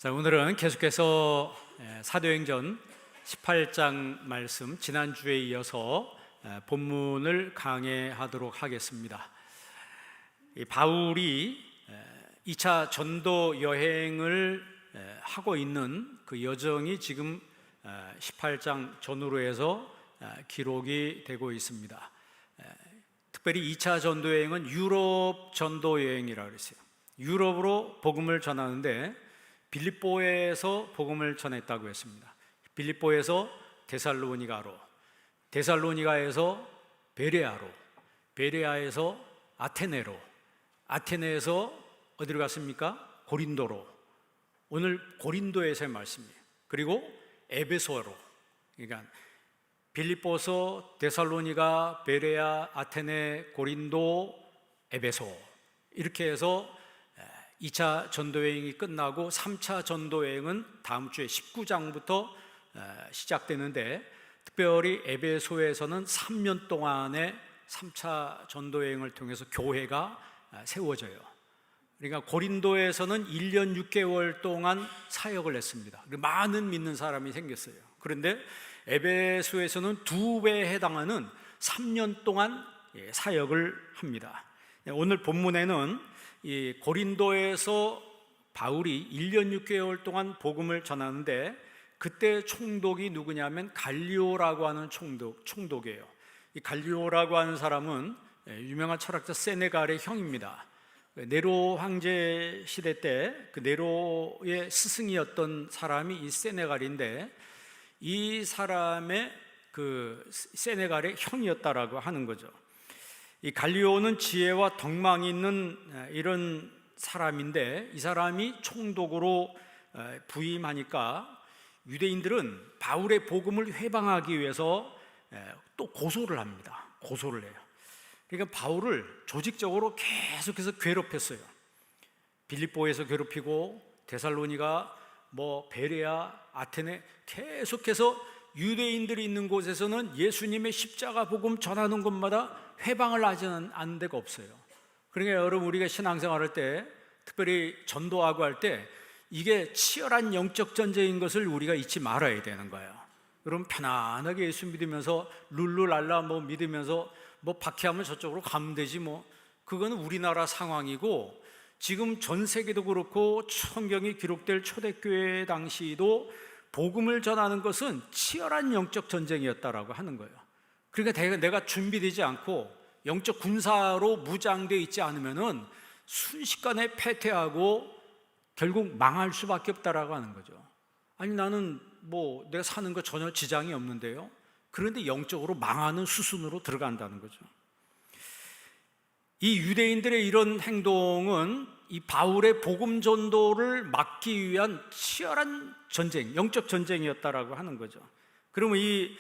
자, 오늘은 계속해서 사도행전 18장 말씀, 지난주에 이어서 본문을 강해하도록 하겠습니다. 바울이 2차 전도 여행을 하고 있는 그 여정이 지금 18장 전후로 해서 기록이 되고 있습니다. 특별히 2차 전도 여행은 유럽 전도 여행이라고 그랬어요. 유럽으로 복음을 전하는데 빌립보에서 복음을 전했다고 했습니다. 빌립보에서 데살로니가로, 데살로니가에서 베레아로, 베레아에서 아테네로, 아테네에서 어디로 갔습니까? 고린도로. 오늘 고린도에서의 말씀이에요. 그리고 에베소로. 그러니까 빌립보서, 데살로니가, 베레아, 아테네, 고린도, 에베소, 이렇게 해서 2차 전도여행이 끝나고 3차 전도여행은 다음 주에 19장부터 시작되는데, 특별히 에베소에서는 3년 동안의 3차 전도여행을 통해서 교회가 세워져요. 그러니까 고린도에서는 1년 6개월 동안 사역을 했습니다. 많은 믿는 사람이 생겼어요. 그런데 에베소에서는 2배에 해당하는 3년 동안 사역을 합니다. 오늘 본문에는 이 고린도에서 바울이 1년 6개월 동안 복음을 전하는데, 그때 총독이 누구냐면 갈리오라고 하는 총독이에요. 이 갈리오라고 하는 사람은 유명한 철학자 세네갈의 형입니다. 네로 황제 시대 때 그 네로의 스승이었던 사람이 이 세네갈인데, 이 사람의 그 세네갈의 형이었다라고 하는 거죠. 이 갈리오는 지혜와 덕망이 있는 이런 사람인데, 이 사람이 총독으로 부임하니까 유대인들은 바울의 복음을 회방하기 위해서 또 고소를 합니다. 고소를 해요. 그러니까 바울을 조직적으로 계속해서 괴롭혔어요. 빌립보에서 괴롭히고, 데살로니가, 베레아, 아테네, 계속해서 유대인들이 있는 곳에서는 예수님의 십자가 복음 전하는 곳마다 회방을 하지 않는 데가 없어요. 그러니까 여러분, 우리가 신앙생활 할 때, 특별히 전도하고 할 때, 이게 치열한 영적 전쟁인 것을 우리가 잊지 말아야 되는 거예요. 여러분, 편안하게 예수 믿으면서 룰루랄라 믿으면서 박해하면 저쪽으로 가면 되지 그거는 우리나라 상황이고, 지금 전 세계도 그렇고 성경이 기록될 초대교회 당시도 복음을 전하는 것은 치열한 영적 전쟁이었다라고 하는 거예요. 그러니까 내가 준비되지 않고 영적 군사로 무장되어 있지 않으면은 순식간에 패퇴하고 결국 망할 수밖에 없다라고 하는 거죠. 아니, 나는 내가 사는 거 전혀 지장이 없는데요. 그런데 영적으로 망하는 수순으로 들어간다는 거죠. 이 유대인들의 이런 행동은 이 바울의 복음 전도를 막기 위한 치열한 전쟁, 영적 전쟁이었다라고 하는 거죠. 그러면 이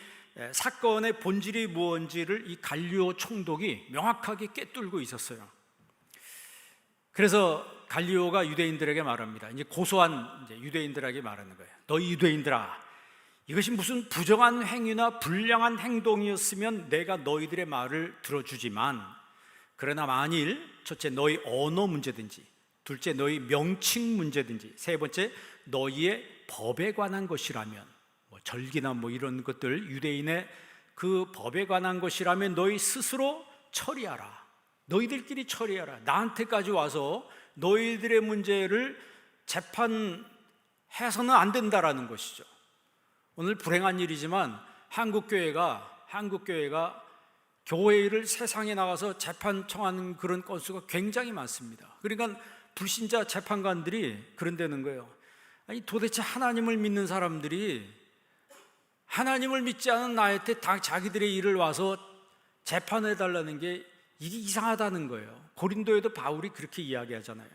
사건의 본질이 무엇인지를 이 갈리오 총독이 명확하게 꿰뚫고 있었어요. 그래서 갈리오가 유대인들에게 말합니다. 이제 고소한 유대인들에게 말하는 거예요. 너희 유대인들아, 이것이 무슨 부정한 행위나 불량한 행동이었으면 내가 너희들의 말을 들어주지만, 그러나 만일 첫째 너희 언어 문제든지, 둘째 너희 명칭 문제든지, 세 번째 너희의 법에 관한 것이라면, 절기나 이런 것들, 유대인의 그 법에 관한 것이라면 너희 스스로 처리하라. 너희들끼리 처리하라. 나한테까지 와서 너희들의 문제를 재판해서는 안 된다라는 것이죠. 오늘 불행한 일이지만 한국교회가 교회를 세상에 나가서 재판 청하는 그런 건수가 굉장히 많습니다. 그러니까 불신자 재판관들이 그런다는 거예요. 아니, 도대체 하나님을 믿는 사람들이 하나님을 믿지 않은 나한테 자기들의 일을 와서 재판해달라는 게 이게 이상하다는 거예요. 고린도에도 바울이 그렇게 이야기하잖아요.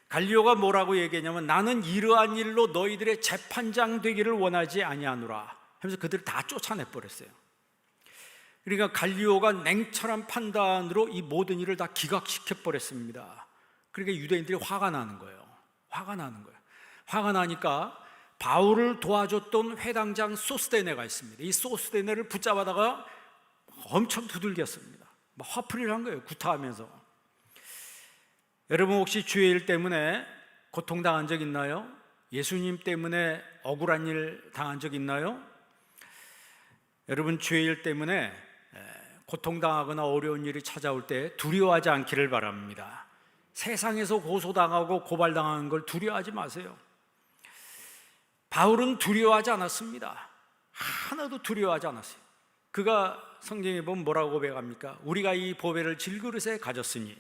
갈리오가 뭐라고 얘기했냐면, 나는 이러한 일로 너희들의 재판장 되기를 원하지 아니하노라 하면서 그들을 다 쫓아내버렸어요. 그러니까 갈리오가 냉철한 판단으로 이 모든 일을 다 기각시켜버렸습니다. 그러니까 유대인들이 화가 나는 거예요. 화가 나니까 바울을 도와줬던 회당장 소스데네가 있습니다. 이 소스데네를 붙잡아다가 엄청 두들겼습니다. 화풀이를 한 거예요. 구타하면서. 여러분, 혹시 주의 일 때문에 고통당한 적 있나요? 예수님 때문에 억울한 일 당한 적 있나요? 여러분, 죄의 일 때문에 고통당하거나 어려운 일이 찾아올 때 두려워하지 않기를 바랍니다. 세상에서 고소당하고 고발당하는 걸 두려워하지 마세요. 바울은 두려워하지 않았습니다. 하나도 두려워하지 않았어요. 그가 성경에 보면 뭐라고 고백합니까? 우리가 이 보배를 질그릇에 가졌으니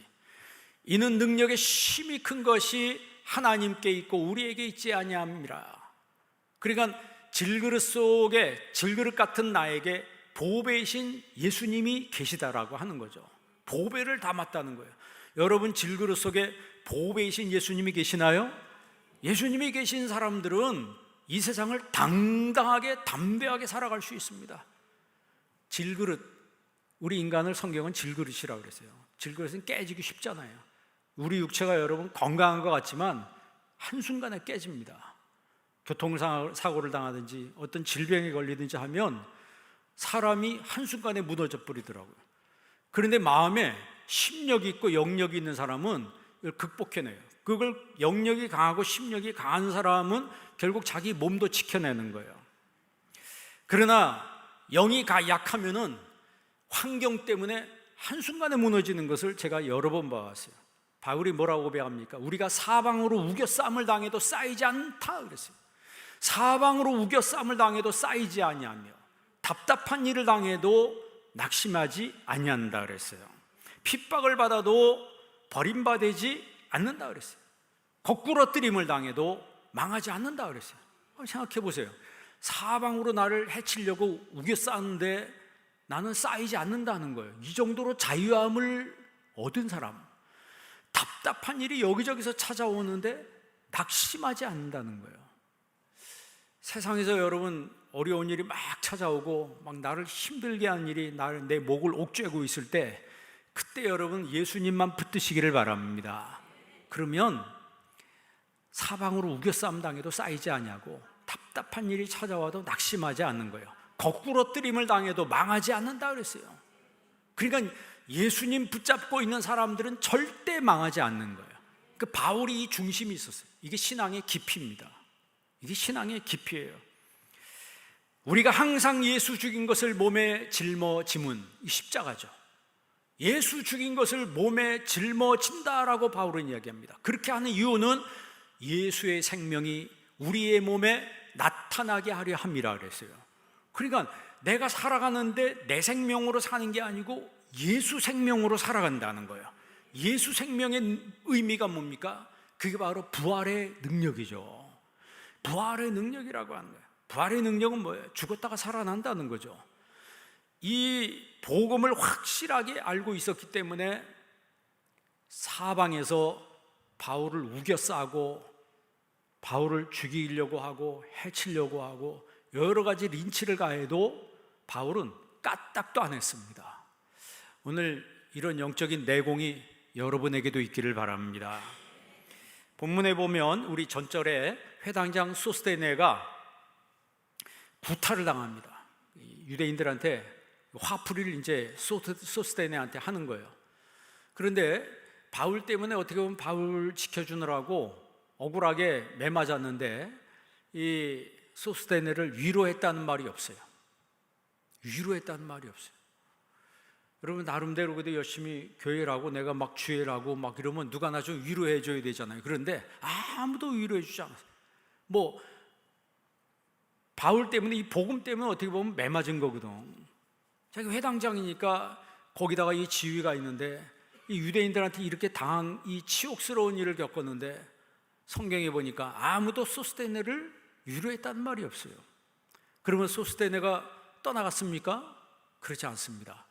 이는 능력의 힘이 큰 것이 하나님께 있고 우리에게 있지 아니함이라. 그러니까 질그릇 속에, 질그릇 같은 나에게 보배이신 예수님이 계시다라고 하는 거죠. 보배를 담았다는 거예요. 여러분, 질그릇 속에 보배이신 예수님이 계시나요? 예수님이 계신 사람들은 이 세상을 당당하게 담대하게 살아갈 수 있습니다. 질그릇, 우리 인간을 성경은 질그릇이라고 그랬어요. 질그릇은 깨지기 쉽잖아요. 우리 육체가 여러분 건강한 것 같지만 한순간에 깨집니다. 교통사고를 당하든지 어떤 질병에 걸리든지 하면 사람이 한순간에 무너져 버리더라고요. 그런데 마음에 심력이 있고 영력이 있는 사람은 이걸 극복해내요. 그걸 영력이 강하고 심력이 강한 사람은 결국 자기 몸도 지켜내는 거예요. 그러나 영이 약하면은 환경 때문에 한순간에 무너지는 것을 제가 여러 번 봐왔어요. 바울이 뭐라고 고백합니까? 우리가 사방으로 우겨싸움을 당해도 쌓이지 않다 그랬어요. 사방으로 우겨싸움을 당해도 쌓이지 아니하며 답답한 일을 당해도 낙심하지 아니한다 그랬어요. 핍박을 받아도 버림받지 않는다 그랬어요. 거꾸러뜨림을 당해도 망하지 않는다 그랬어요. 생각해 보세요. 사방으로 나를 해치려고 우겨싸는데 나는 쌓이지 않는다는 거예요. 이 정도로 자유함을 얻은 사람, 답답한 일이 여기저기서 찾아오는데 낙심하지 않는다는 거예요. 세상에서 여러분 어려운 일이 막 찾아오고 막 나를 힘들게 하는 일이 내 목을 옥죄고 있을 때, 그때 여러분 예수님만 붙드시기를 바랍니다. 그러면 사방으로 우겨싸움 당해도 쌓이지 아니하고 답답한 일이 찾아와도 낙심하지 않는 거예요. 거꾸러뜨림을 당해도 망하지 않는다 그랬어요. 그러니까 예수님 붙잡고 있는 사람들은 절대 망하지 않는 거예요. 그 바울이 이 중심이 있었어요. 이게 신앙의 깊이입니다. 이게 신앙의 깊이예요. 우리가 항상 예수 죽인 것을 몸에 짊어짐은 이 십자가죠. 예수 죽인 것을 몸에 짊어진다라고 바울은 이야기합니다. 그렇게 하는 이유는 예수의 생명이 우리의 몸에 나타나게 하려 함이라 그랬어요. 그러니까 내가 살아가는데 내 생명으로 사는 게 아니고 예수 생명으로 살아간다는 거예요. 예수 생명의 의미가 뭡니까? 그게 바로 부활의 능력이죠. 부활의 능력이라고 하는 거예요. 부활의 능력은 뭐예요? 죽었다가 살아난다는 거죠. 이 복음을 확실하게 알고 있었기 때문에 사방에서 바울을 우겨싸고 바울을 죽이려고 하고 해치려고 하고 여러 가지 린치를 가해도 바울은 까딱도 안 했습니다. 오늘 이런 영적인 내공이 여러분에게도 있기를 바랍니다. 본문에 보면 우리 전절에 회당장 소스테네가 구타를 당합니다. 유대인들한테 화풀이를 이제 소스테네한테 하는 거예요. 그런데 바울 때문에 어떻게 보면 바울 지켜주느라고 억울하게 매맞았는데 이 소스테네를 위로했다는 말이 없어요. 위로했다는 말이 없어요. 여러분, 나름대로 그래도 열심히 교회를 하고 내가 막 주회를 하고 막 이러면 누가 나 좀 위로해 줘야 되잖아요. 그런데 아무도 위로해 주지 않았어요. 뭐 바울 때문에, 이 복음 때문에 어떻게 보면 매맞은 거거든. 자기 회당장이니까 거기다가 이 지위가 있는데 이 유대인들한테 이렇게 당한 이 치욕스러운 일을 겪었는데 성경에 보니까 아무도 소스테네를 위로했다는 말이 없어요. 그러면 소스테네가 떠나갔습니까? 그렇지 않습니다.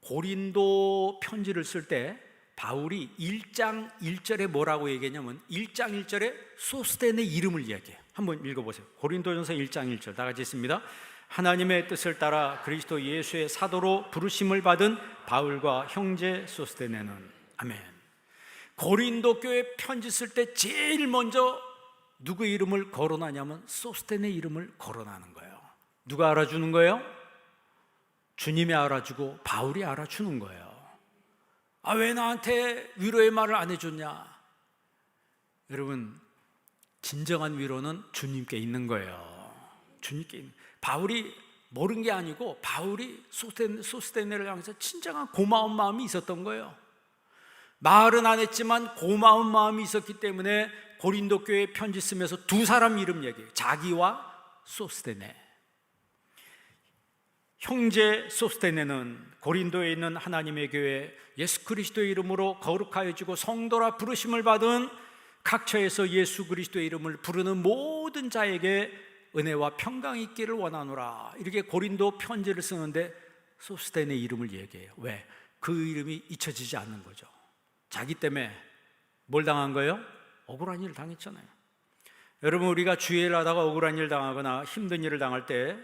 고린도 편지를 쓸 때 바울이 1장 1절에 뭐라고 얘기했냐면 1장 1절에 소스테네 이름을 이야기해요. 한번 읽어보세요. 고린도전서 1장 1절 다 같이 읽습니다. 하나님의 뜻을 따라 그리스도 예수의 사도로 부르심을 받은 바울과 형제 소스테네는. 아멘. 고린도 교회 편지 쓸 때 제일 먼저 누구 이름을 거론하냐면 소스테네 이름을 거론하는 거예요. 누가 알아주는 거예요? 주님이 알아주고 바울이 알아주는 거예요. 왜 나한테 위로의 말을 안 해줬냐? 여러분, 진정한 위로는 주님께 있는 거예요. 주님께 있는. 바울이 모른 게 아니고 바울이 소스테네를 향해서 진정한 고마운 마음이 있었던 거예요. 말은 안 했지만 고마운 마음이 있었기 때문에 고린도 교회에 편지 쓰면서 두 사람 이름 얘기해요. 자기와 소스테네. 형제 소스테네는 고린도에 있는 하나님의 교회 예수 그리스도의 이름으로 거룩하여지고 성도라 부르심을 받은 각처에서 예수 그리스도의 이름을 부르는 모든 자에게 은혜와 평강이 있기를 원하노라. 이렇게 고린도 편지를 쓰는데 소스테네 이름을 얘기해요. 왜? 그 이름이 잊혀지지 않는 거죠. 자기 때문에 뭘 당한 거예요? 억울한 일을 당했잖아요. 여러분, 우리가 주의를 하다가 억울한 일 당하거나 힘든 일을 당할 때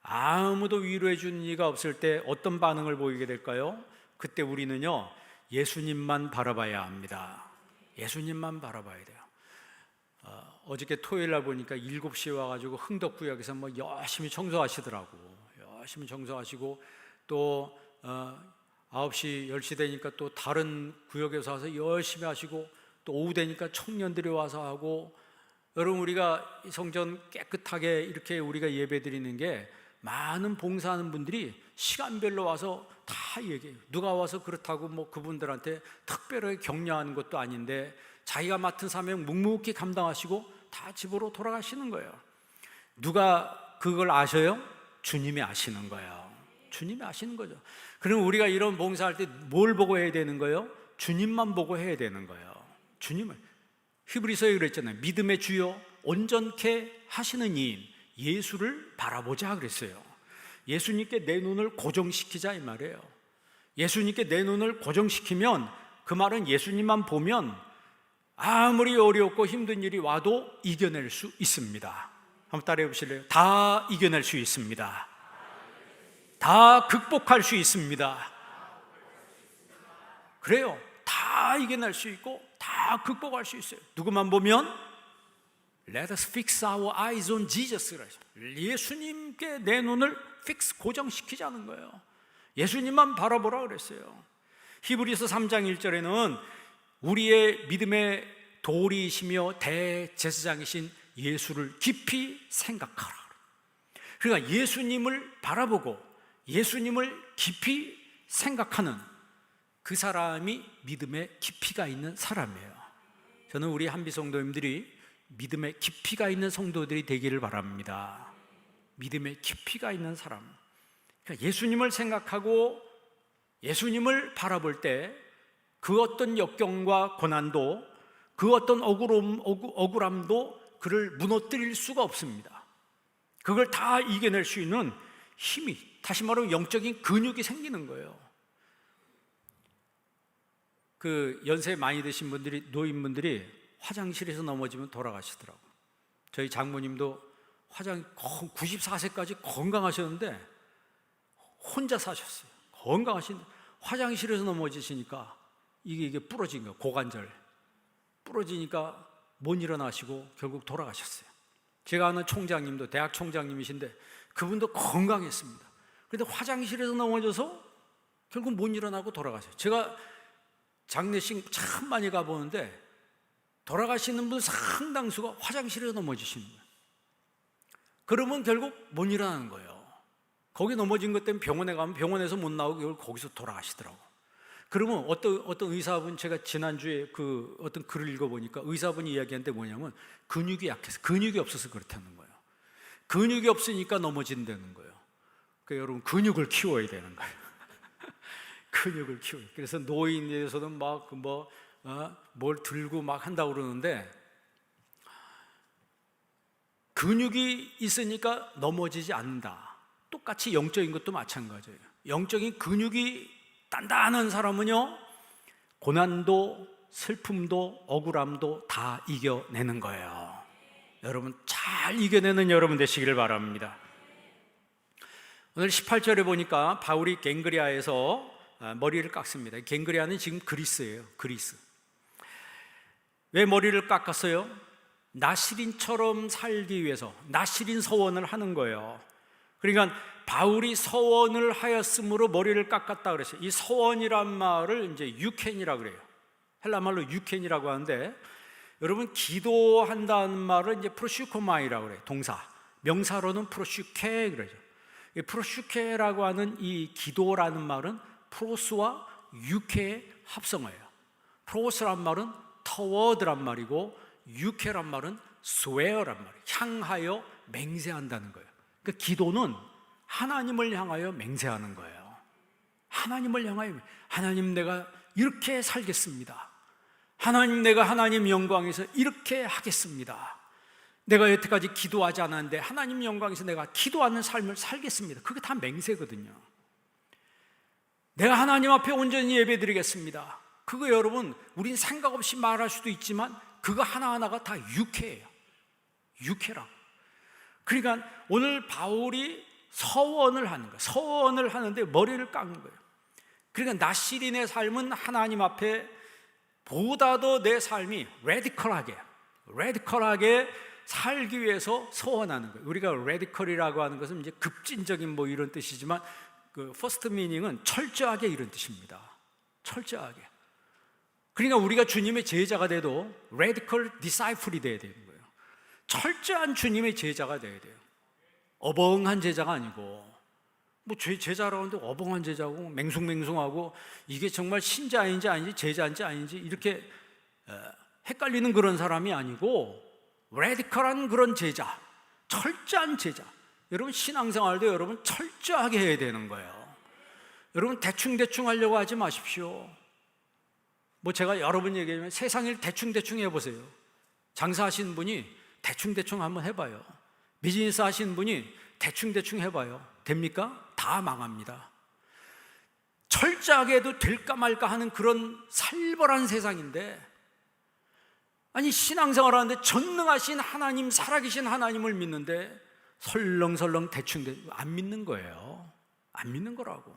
아무도 위로해 주는 이가 없을 때 어떤 반응을 보이게 될까요? 그때 우리는요, 예수님만 바라봐야 합니다. 예수님만 바라봐야 돼요. 어저께 토요일 날 보니까 7시에 와가지고 흥덕구역에서 뭐 열심히 청소하시더라고. 열심히 청소하시고 또 9시, 10시 되니까 또 다른 구역에서 와서 열심히 하시고 또 오후 되니까 청년들이 와서 하고. 여러분, 우리가 성전 깨끗하게 이렇게 우리가 예배 드리는 게 많은 봉사하는 분들이 시간별로 와서 다 얘기해요. 누가 와서 그렇다고 뭐 그분들한테 특별하게 격려하는 것도 아닌데 자기가 맡은 사명 묵묵히 감당하시고 다 집으로 돌아가시는 거예요. 누가 그걸 아셔요? 주님이 아시는 거예요. 주님이 아시는 거죠. 그럼 우리가 이런 봉사할 때 뭘 보고 해야 되는 거예요? 주님만 보고 해야 되는 거예요. 주님을. 히브리서에 그랬잖아요. 믿음의 주요 온전케 하시는 이인 예수를 바라보자 그랬어요. 예수님께 내 눈을 고정시키자 이 말이에요. 예수님께 내 눈을 고정시키면 그 말은 예수님만 보면 아무리 어렵고 힘든 일이 와도 이겨낼 수 있습니다. 한번 따라해 보실래요? 다 이겨낼 수 있습니다. 다 극복할 수 있습니다. 그래요. 다 이겨낼 수 있고 다 극복할 수 있어요. 누구만 보면 Let us fix our eyes on Jesus. 예수님께 내 눈을 fix 고정시키자는 거예요. 예수님만 바라보라 그랬어요. 히브리서 3장 1절에는 우리의 믿음의 도리이시며 대제사장이신 예수를 깊이 생각하라. 그러니까 예수님을 바라보고 예수님을 깊이 생각하는 그 사람이 믿음의 깊이가 있는 사람이에요. 저는 우리 한비 성도님들이 믿음의 깊이가 있는 성도들이 되기를 바랍니다. 믿음의 깊이가 있는 사람. 그러니까 예수님을 생각하고 예수님을 바라볼 때 그 어떤 역경과 고난도 그 어떤 억울함도 그를 무너뜨릴 수가 없습니다. 그걸 다 이겨낼 수 있는 힘이, 다시 말하면 영적인 근육이 생기는 거예요. 그 연세 많이 드신 분들이, 노인분들이 화장실에서 넘어지면 돌아가시더라고요. 저희 장모님도 94세까지 건강하셨는데 혼자 사셨어요. 건강하신데 화장실에서 넘어지시니까 이게 부러진 거예요. 고관절 부러지니까 못 일어나시고 결국 돌아가셨어요. 제가 아는 총장님도 대학 총장님이신데 그분도 건강했습니다. 그런데 화장실에서 넘어져서 결국 못 일어나고 돌아가셨어요. 제가 장례식 참 많이 가보는데 돌아가시는 분 상당수가 화장실에서 넘어지시는 거예요. 그러면 결국 못 일어나는 거예요. 거기 넘어진 것 때문에 병원에 가면 병원에서 못 나오고 결국 거기서 돌아가시더라고. 그러면 어떤 의사분, 제가 지난주에 그 어떤 글을 읽어보니까 의사분이 이야기한 데 뭐냐면 근육이 약해서, 근육이 없어서 그렇다는 거예요. 근육이 없으니까 넘어진다는 거예요. 그러니까 여러분, 근육을 키워야 되는 거예요. 근육을 키워요. 그래서 노인에서는 막 뭘 들고 막 한다고 그러는데 근육이 있으니까 넘어지지 않는다. 똑같이 영적인 것도 마찬가지예요. 영적인 근육이 단단한 사람은요, 고난도 슬픔도 억울함도 다 이겨내는 거예요. 여러분, 잘 이겨내는 여러분 되시기를 바랍니다. 오늘 18절에 보니까 바울이 갱그리아에서 머리를 깎습니다. 갱그리아는 지금 그리스예요. 그리스. 왜 머리를 깎았어요? 나시린처럼 살기 위해서 나시린 서원을 하는 거예요. 그러니까 바울이 서원을 하였으므로 머리를 깎았다 그랬어요. 이 서원이란 말을 이제 유켄이라고 그래요. 헬라 말로 유켄이라고 하는데 여러분, 기도한다는 말은 이제 프로슈코마이라고 그래요. 동사. 명사로는 프로슈케 그러죠. 이 프로슈케라고 하는 이 기도라는 말은 프로스와 유케의 합성어예요. 프로스란 말은 toward란 말이고 유케란 말은 swear란 말이에요. 향하여 맹세한다는 거예요. 그러니까 기도는 하나님을 향하여 맹세하는 거예요. 하나님을 향하여, 하나님 내가 이렇게 살겠습니다. 하나님 내가 하나님 영광에서 이렇게 하겠습니다. 내가 여태까지 기도하지 않았는데 하나님 영광에서 내가 기도하는 삶을 살겠습니다. 그게 다 맹세거든요. 내가 하나님 앞에 온전히 예배드리겠습니다. 그거 여러분, 우린 생각 없이 말할 수도 있지만 그거 하나하나가 다 유케예요. 유케라고. 그러니까 오늘 바울이 서원을 하는 거예요. 서원을 하는데 머리를 깎는 거예요. 그러니까 나시린의 삶은 하나님 앞에 보다도 내 삶이 레디컬하게 살기 위해서 서원하는 거예요. 우리가 레디컬이라고 하는 것은 이제 급진적인 뭐 이런 뜻이지만 그 퍼스트 미닝은 철저하게 이런 뜻입니다. 철저하게. 그러니까 우리가 주님의 제자가 돼도 레디컬 디사이플이 돼야 되는 거예요. 철저한 주님의 제자가 돼야 돼요. 어벙한 제자가 아니고, 뭐 제자라고 하는데 어벙한 제자고 맹숭맹숭하고 이게 정말 신자인지 아닌지 제자인지 아닌지 이렇게 헷갈리는 그런 사람이 아니고 레디컬한 그런 제자, 철저한 제자. 여러분, 신앙생활도 여러분 철저하게 해야 되는 거예요. 여러분, 대충 하려고 하지 마십시오. 뭐 제가 여러 번 얘기하면 세상일 대충 해보세요. 장사하시는 분이 대충 한번 해봐요. 비즈니스 하시는 분이 대충 해봐요. 됩니까? 다 망합니다. 철저하게 해도 될까 말까 하는 그런 살벌한 세상인데, 아니 신앙생활 하는데 전능하신 하나님, 살아계신 하나님을 믿는데 설렁설렁 대충 안 믿는 거예요. 안 믿는 거라고.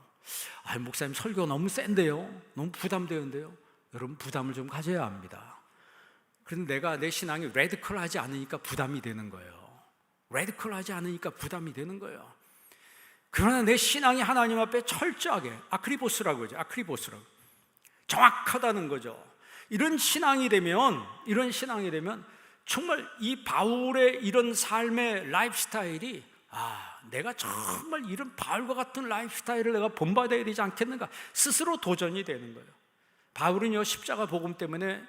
아, 목사님 설교 너무 센데요, 너무 부담되는데요. 여러분, 부담을 좀 가져야 합니다. 그런데 내가 내 신앙이 레디컬하지 않으니까 부담이 되는 거예요. 레디컬하지 않으니까 부담이 되는 거예요. 그러나 내 신앙이 하나님 앞에 철저하게, 아크리보스라고 하죠. 아크리보스라고. 정확하다는 거죠. 이런 신앙이 되면 정말 이 바울의 이런 삶의 라이프 스타일이, 내가 정말 이런 바울과 같은 라이프 스타일을 내가 본받아야 되지 않겠는가, 스스로 도전이 되는 거예요. 바울은요, 십자가 복음 때문에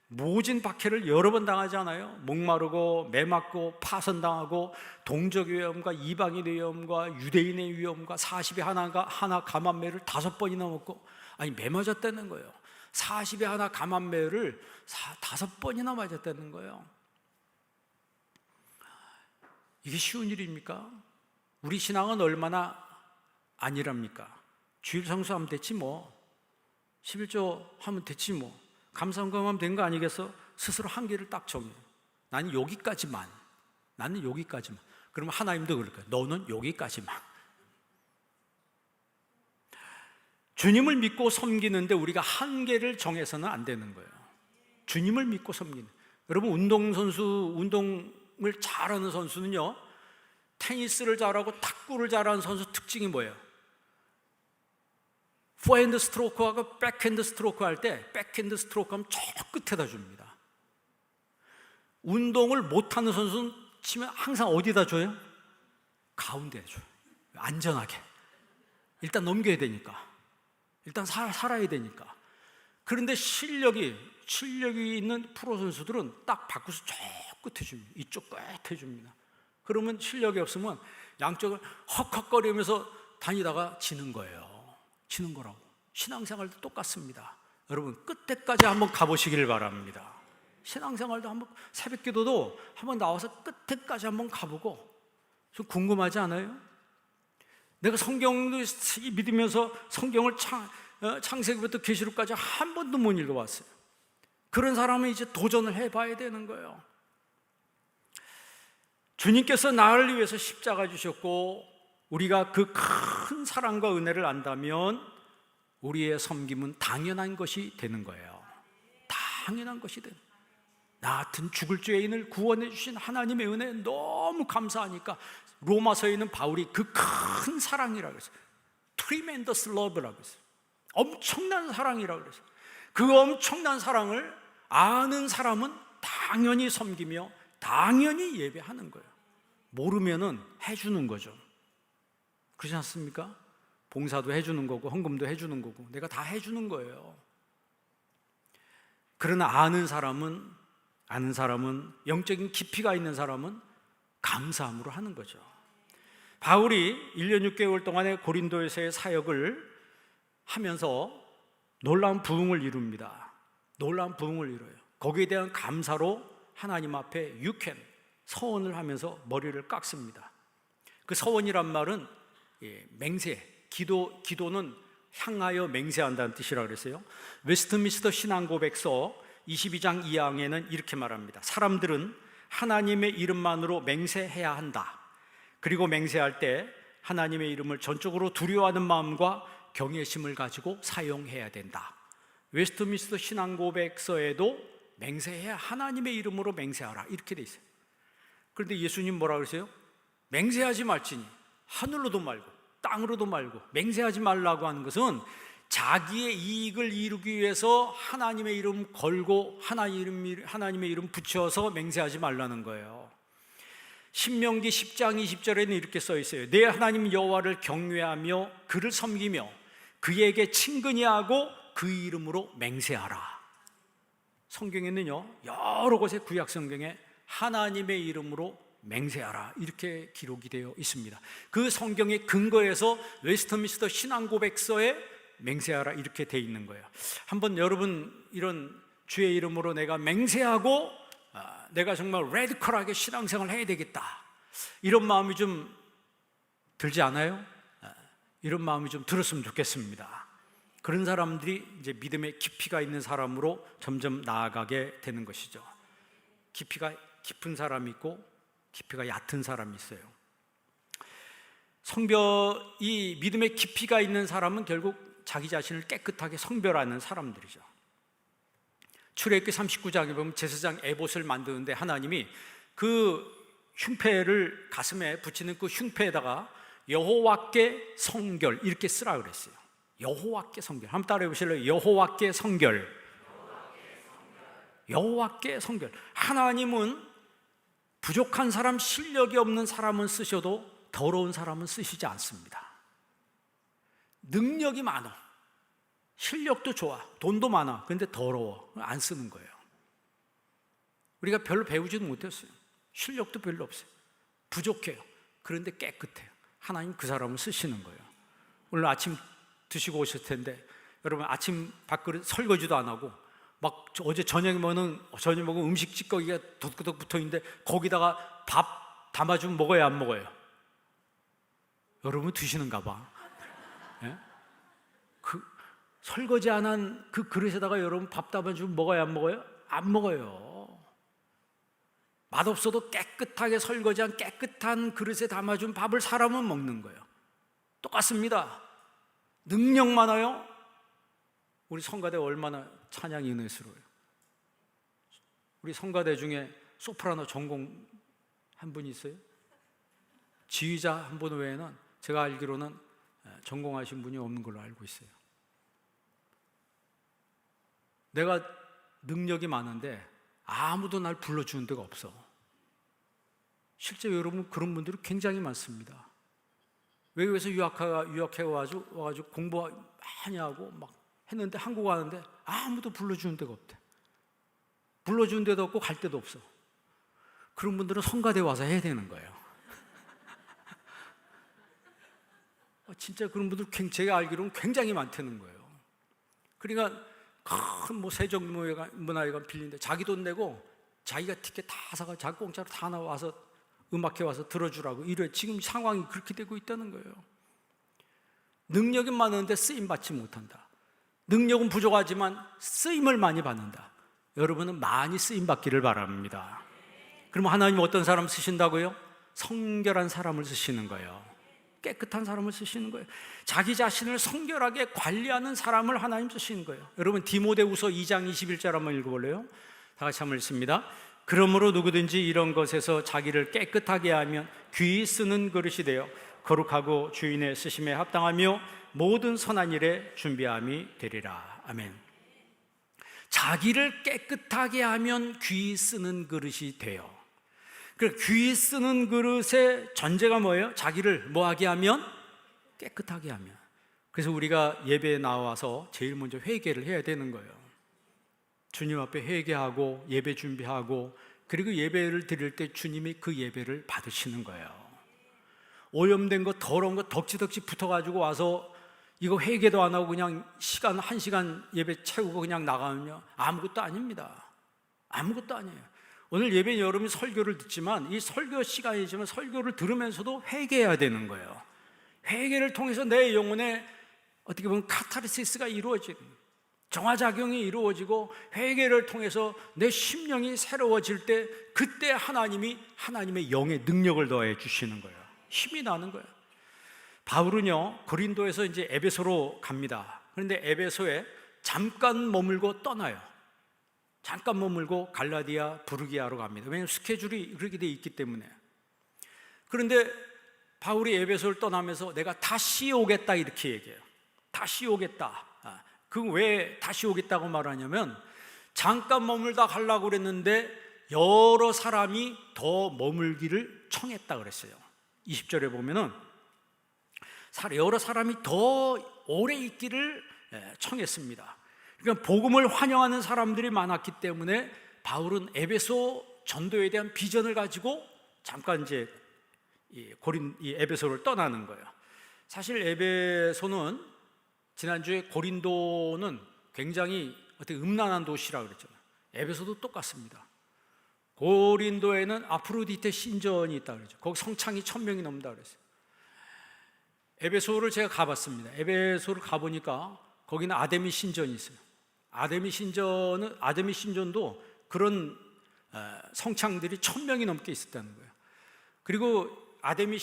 모진 박해를 여러 번 당하지 않아요? 목마르고 매맞고 파선당하고 동족의 위험과 이방인의 위험과 유대인의 위험과 40에 하나 감한매를 5번이나 먹고, 아니 매 맞았다는 거예요. 40에 하나 감한매를 5번이나 맞았다는 거예요. 이게 쉬운 일입니까? 우리 신앙은 얼마나 아니랍니까? 주일 성수하면 됐지 뭐, 11조 하면 됐지 뭐, 감사헌금하면 된 거 아니겠어? 스스로 한계를 딱 정해. 나는 여기까지만. 그러면 하나님도 그럴 거예요. 너는 여기까지만. 주님을 믿고 섬기는데 우리가 한계를 정해서는 안 되는 거예요. 주님을 믿고 섬기는. 여러분, 운동을 잘하는 선수는요, 테니스를 잘하고 탁구를 잘하는 선수 특징이 뭐예요? 포핸드 스트로크하고 백핸드 스트로크 할 때 백핸드 스트로크 하면 저 끝에다 줍니다. 운동을 못하는 선수는 치면 항상 어디다 줘요? 가운데에 줘요. 안전하게. 일단 넘겨야 되니까. 일단 살아야 되니까. 그런데 실력이 있는 프로 선수들은 딱 바꾸서 저 끝에 줍니다. 이쪽 끝에 줍니다. 그러면 실력이 없으면 양쪽을 헉헉거리면서 다니다가 지는 거예요. 지는 거라고. 신앙생활도 똑같습니다. 여러분, 끝에까지 한번 가보시길 바랍니다. 신앙생활도 한번, 새벽기도도 한번 나와서 끝에까지 한번 가보고. 좀 궁금하지 않아요? 내가 성경도 믿으면서 성경을 창세기부터 계시록까지 한 번도 못 읽어봤어요. 그런 사람은 이제 도전을 해봐야 되는 거예요. 주님께서 나를 위해서 십자가 주셨고 우리가 그 큰 사랑과 은혜를 안다면 우리의 섬김은 당연한 것이 되는 거예요. 당연한 것이 되는. 나 같은 죽을 죄인을 구원해 주신 하나님의 은혜에 너무 감사하니까 로마서에는 바울이 그 큰 사랑이라고 했어요. Tremendous love라고 했어요. 엄청난 사랑이라고 했어요. 그 엄청난 사랑을 아는 사람은 당연히 섬기며 당연히 예배하는 거예요. 모르면은 해주는 거죠. 그렇지 않습니까? 봉사도 해주는 거고 헌금도 해주는 거고 내가 다 해주는 거예요. 그러나 아는 사람은 영적인 깊이가 있는 사람은 감사함으로 하는 거죠. 바울이 1년 6개월 동안의 고린도에서의 사역을 하면서 놀라운 부흥을 이룹니다. 놀라운 부흥을 이뤄요. 거기에 대한 감사로 하나님 앞에 유캔 서원을 하면서 머리를 깎습니다. 그 서원이란 말은 맹세, 기도는 향하여 맹세한다는 뜻이라고 그랬어요. 웨스트민스터 신앙고백서 22장 2항에는 이렇게 말합니다. 사람들은 하나님의 이름만으로 맹세해야 한다. 그리고 맹세할 때 하나님의 이름을 전적으로 두려워하는 마음과 경외심을 가지고 사용해야 된다. 웨스트민스터 신앙고백서에도 맹세해야 하나님의 이름으로 맹세하라 이렇게 돼 있어요. 그런데 예수님 뭐라 그러세요? 맹세하지 말지니 하늘로도 말고 땅으로도 말고 맹세하지 말라고 하는 것은 자기의 이익을 이루기 위해서 하나님의 이름 걸고 하나님의 이름 붙여서 맹세하지 말라는 거예요. 신명기 10장 20절에는 이렇게 써 있어요. 내 하나님 여호와를 경외하며 그를 섬기며 그에게 친근히 하고 그 이름으로 맹세하라. 성경에는요 여러 곳에 구약 성경에 하나님의 이름으로 맹세하라 이렇게 기록이 되어 있습니다. 그 성경의 근거에서 웨스트민스터 신앙고백서에 맹세하라 이렇게 되어 있는 거예요. 한번 여러분 이런 주의 이름으로 내가 맹세하고 내가 정말 레디컬하게 신앙생활을 해야 되겠다 이런 마음이 좀 들지 않아요? 이런 마음이 좀 들었으면 좋겠습니다. 그런 사람들이 이제 믿음의 깊이가 있는 사람으로 점점 나아가게 되는 것이죠. 깊이가 깊은 사람이 있고 깊이가 얕은 사람이 있어요. 이 믿음의 깊이가 있는 사람은 결국 자기 자신을 깨끗하게 성별하는 사람들이죠. 출애굽기 39장에 보면 제사장 에봇을 만드는데 하나님이 그 흉패를 가슴에 붙이는 그 흉패에다가 여호와께 성결 이렇게 쓰라 그랬어요. 여호와께 성결. 한번 따라해 보실래요? 여호와께 성결. 여호와께 성결. 하나님은 부족한 사람, 실력이 없는 사람은 쓰셔도 더러운 사람은 쓰시지 않습니다. 능력이 많아, 실력도 좋아, 돈도 많아, 그런데 더러워, 안 쓰는 거예요. 우리가 별로 배우지도 못했어요. 실력도 별로 없어요. 부족해요. 그런데 깨끗해요. 하나님 그 사람을 쓰시는 거예요. 오늘 아침 드시고 오셨을 텐데 여러분 아침 밥그릇 설거지도 안 하고 막 어제 저녁 먹은 음식 찌꺼기가 덕덕 붙어 있는데 거기다가 밥 담아주면 먹어야 안 먹어요? 여러분 드시는가 봐. 예? 그 설거지 안 한 그 그릇에다가 여러분 밥 담아주면 먹어야 안 먹어요? 안 먹어요. 맛없어도 깨끗하게 설거지한 깨끗한 그릇에 담아준 밥을 사람은 먹는 거예요. 똑같습니다. 능력 많아요. 우리 성가대 얼마나 찬양이 은혜스러워요. 우리 성가대 중에 소프라노 전공 한 분이 있어요? 지휘자 한 분 외에는 제가 알기로는 전공하신 분이 없는 걸로 알고 있어요. 내가 능력이 많은데 아무도 날 불러주는 데가 없어. 실제 여러분 그런 분들이 굉장히 많습니다. 외국에서 유학해와가지고 공부 많이 하고 막 했는데 한국 와는데 아무도 불러주는 데가 없대. 불러주는 데도 없고 갈 데도 없어. 그런 분들은 성가대 와서 해야 되는 거예요. 진짜 그런 분들 제가 알기로는 굉장히 많다는 거예요. 그러니까 큰 세종문화회관 빌리는데 자기 돈 내고 자기가 티켓 다 사가 자기 공짜로 다 나와서 음악회 와서 들어주라고 이래. 지금 상황이 그렇게 되고 있다는 거예요. 능력은 많은데 쓰임 받지 못한다. 능력은 부족하지만 쓰임을 많이 받는다. 여러분은 많이 쓰임 받기를 바랍니다. 그럼 하나님은 어떤 사람 쓰신다고요? 성결한 사람을 쓰시는 거예요. 깨끗한 사람을 쓰시는 거예요. 자기 자신을 성결하게 관리하는 사람을 하나님 쓰시는 거예요. 여러분 디모데후서 2장 21절 한번 읽어볼래요? 다 같이 한번 읽습니다. 그러므로 누구든지 이런 것에서 자기를 깨끗하게 하면 귀히 쓰는 그릇이 되어 거룩하고 주인의 쓰심에 합당하며 모든 선한 일에 준비함이 되리라. 아멘. 자기를 깨끗하게 하면 귀 쓰는 그릇이 돼요. 그 귀 쓰는 그릇의 전제가 뭐예요? 자기를 뭐하게 하면? 깨끗하게 하면. 그래서 우리가 예배에 나와서 제일 먼저 회개를 해야 되는 거예요. 주님 앞에 회개하고 예배 준비하고, 그리고 예배를 드릴 때 주님이 그 예배를 받으시는 거예요. 오염된 거, 더러운 거 덕지덕지 붙어가지고 와서 이거 회개도 안 하고 그냥 시간 1시간 예배 채우고 그냥 나가면 아무것도 아닙니다. 아무것도 아니에요. 오늘 예배 여러분이 설교를 듣지만 이 설교 시간이지만 설교를 들으면서도 회개해야 되는 거예요. 회개를 통해서 내 영혼에 어떻게 보면 카타르시스가 이루어지는, 정화작용이 이루어지고 회개를 통해서 내 심령이 새로워질 때, 그때 하나님의 영의 능력을 더해 주시는 거예요. 힘이 나는 거예요. 바울은요, 고린도에서 이제 에베소로 갑니다. 그런데 에베소에 잠깐 머물고 떠나요. 잠깐 머물고 갈라디아, 부르기아로 갑니다. 왜냐하면 스케줄이 그렇게 돼 있기 때문에. 그런데 바울이 에베소를 떠나면서 내가 다시 오겠다 이렇게 얘기해요. 다시 오겠다. 그 왜 다시 오겠다고 말하냐면, 잠깐 머물다 가려고 그랬는데 여러 사람이 더 머물기를 청했다 그랬어요. 20절에 보면은 여러 사람이 더 오래 있기를 청했습니다. 그러니까 복음을 환영하는 사람들이 많았기 때문에 바울은 에베소 전도에 대한 비전을 가지고 잠깐 이제 이 에베소를 떠나는 거예요. 사실 에베소는, 지난주에 고린도는 굉장히 어떻게 음란한 도시라고 그랬잖아요. 에베소도 똑같습니다. 고린도에는 아프로디테 신전이 있다고 그러죠. 거기 성창이 1000명이 넘는다고 그랬어요. 에베소를 제가 가봤습니다. 에베소를 가보니까 거기는 아데미 신전이 있어요. 아데미 신전도 그런 성창들이 1000명이 넘게 있었다는 거예요. 그리고 아데미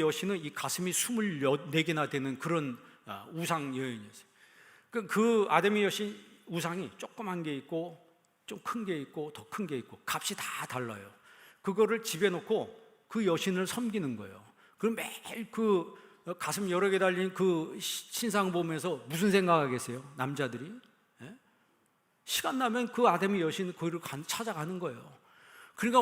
여신은 이 가슴이 24개나 되는 그런 우상 여인이었어요. 그 아데미 여신 우상이 조그만 게 있고 좀 큰 게 있고 더 큰 게 있고 값이 다 달라요. 그거를 집에 놓고 그 여신을 섬기는 거예요. 그럼 매일 그 가슴 여러 개 달린 그 신상 보면서 무슨 생각하겠어요? 남자들이? 시간 나면 그 아데미 여신 거기를 찾아가는 거예요. 그러니까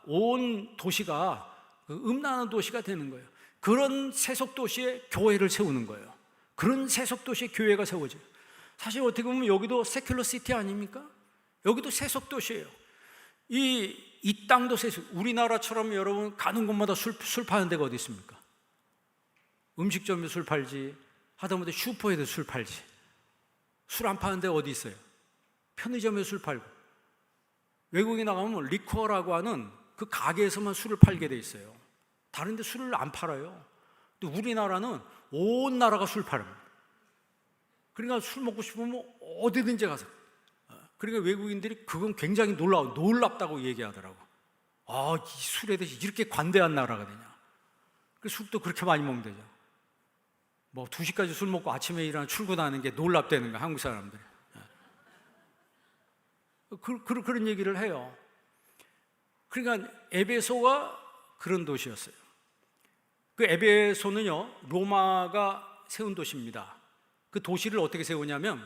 온 도시가 음란한 도시가 되는 거예요. 그런 세속 도시에 교회를 세우는 거예요. 그런 세속 도시에 교회가 세워져요. 사실 어떻게 보면 여기도 세큘러 시티 아닙니까? 여기도 세속 도시예요. 이 땅도 세속. 우리나라처럼 여러분 가는 곳마다 술 파는 데가 어디 있습니까? 음식점에 술 팔지, 하다못해 슈퍼에도 술 팔지. 술 안 파는 데가 어디 있어요? 편의점에 술 팔고. 외국에 나가면 리커라고 하는 그 가게에서만 술을 팔게 돼 있어요. 다른 데 술을 안 팔아요. 근데 우리나라는 온 나라가 술 팔아요. 그러니까 술 먹고 싶으면 어디든지 가서. 그러니까 외국인들이 그건 굉장히 놀랍다고 얘기하더라고. 아, 이 술에 대해서 이렇게 관대한 나라가 되냐. 그 술도 그렇게 많이 먹으면 되죠. 뭐 2시까지 술 먹고 아침에 출근하는 게 놀랍다는 거야, 한국 사람들이. 그런 얘기를 해요. 그러니까 에베소가 그런 도시였어요. 그 에베소는요, 로마가 세운 도시입니다. 그 도시를 어떻게 세우냐면,